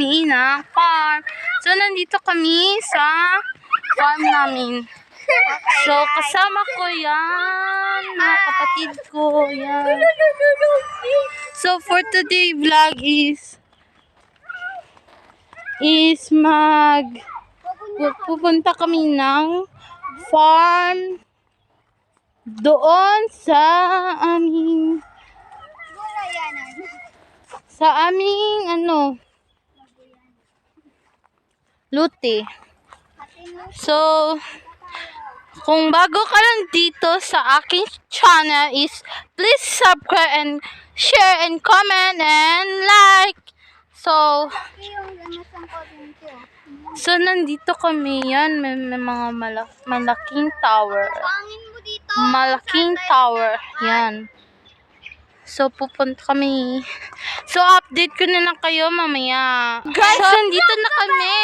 ng farm. So, nandito kami sa farm namin. So, kasama ko yan. Mga kapatid ko. Yan. So, for today vlog is pupunta kami ng farm doon sa aming lote. So, kung bago ka lang dito sa aking channel is please subscribe and share and comment and like. So nandito kami yan. May mga malaking tower. Malaking tower. Yan. So pupunta kami. So update ko na lang kayo mamaya. Guys, so, nandito na kami.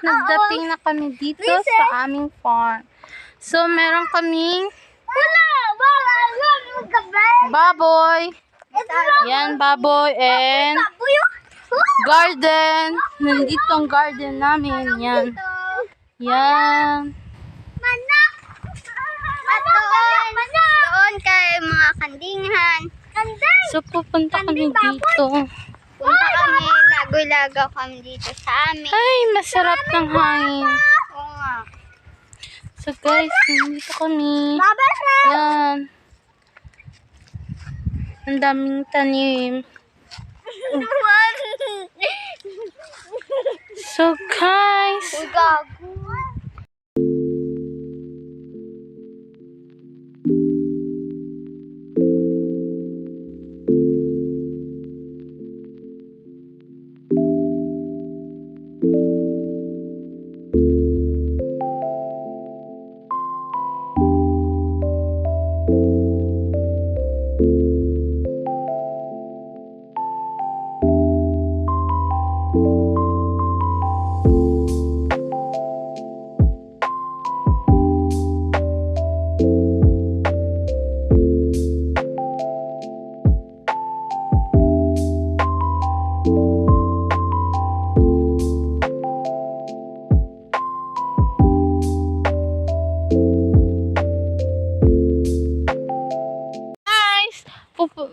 Nagdating na kami dito sa aming farm. So meron kaming baboy. Yan, baboy and garden. Nandito ang garden namin. Yan. Yan. Doon kay mga kandingan. So, pupunta kami dito. Punta kami, lagaw kami dito sa amin. Ay, masarap ng hangin. Oo nga. So, guys, nandito kami. Yan. Ang daming tanim. So, guys.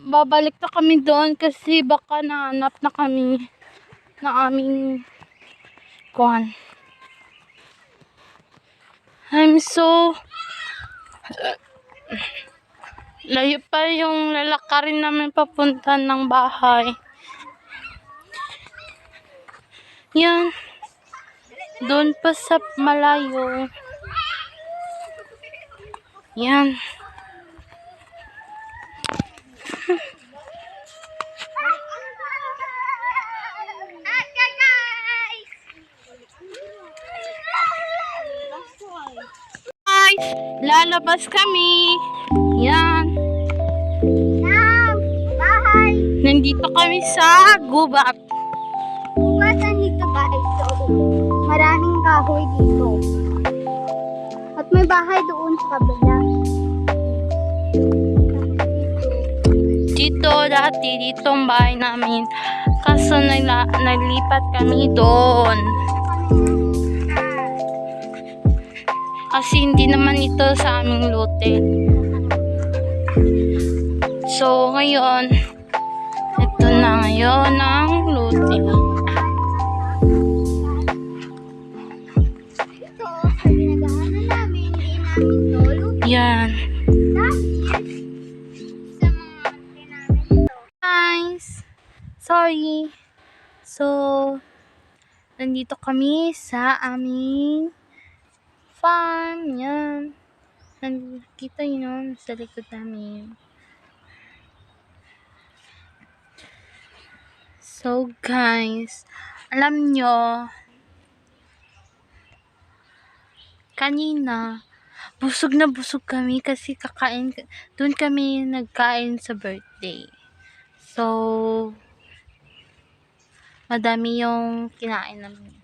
Babalik na kami doon kasi baka nahanap na kami na aming kuhan. I'm so layo pa yung lalakarin namin papunta ng bahay. Yan. Doon pa sa malayo. Yan. Lalabas kami. Yan. Bahay. Nandito kami sa gubat. Nandito guys. So, maraming kahoy dito. At may bahay doon sa kabila. Dito ang bahay namin. Kaso naglipat kami doon. Kasi hindi naman ito sa aming lote. So, ngayon, ito na ngayon ang lote. Ito, pinagahanan namin. Hindi namin tolo. Yan. Guys, sorry. So, nandito kami sa aming farm. Yan. Nakita nyo sa likod namin. So, guys, alam nyo, kanina, busog na busog kami kasi doon kami nagkain sa birthday. So, madami yung kinain namin.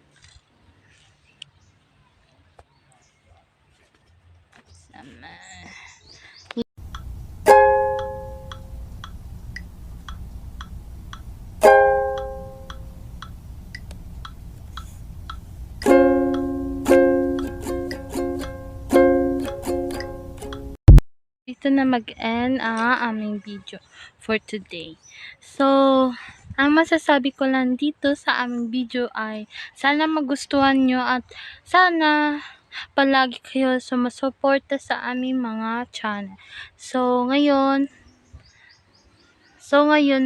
dito na mag-end ang aming video for today. So, ang masasabi ko lang dito sa aming video ay sana magustuhan nyo at sana palagi kayo sumusuporta sa aming mga channel. So, ngayon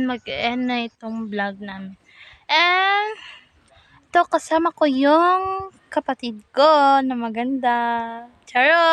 mag-end na itong vlog namin. And, ito kasama ko yung kapatid ko na maganda. Charot!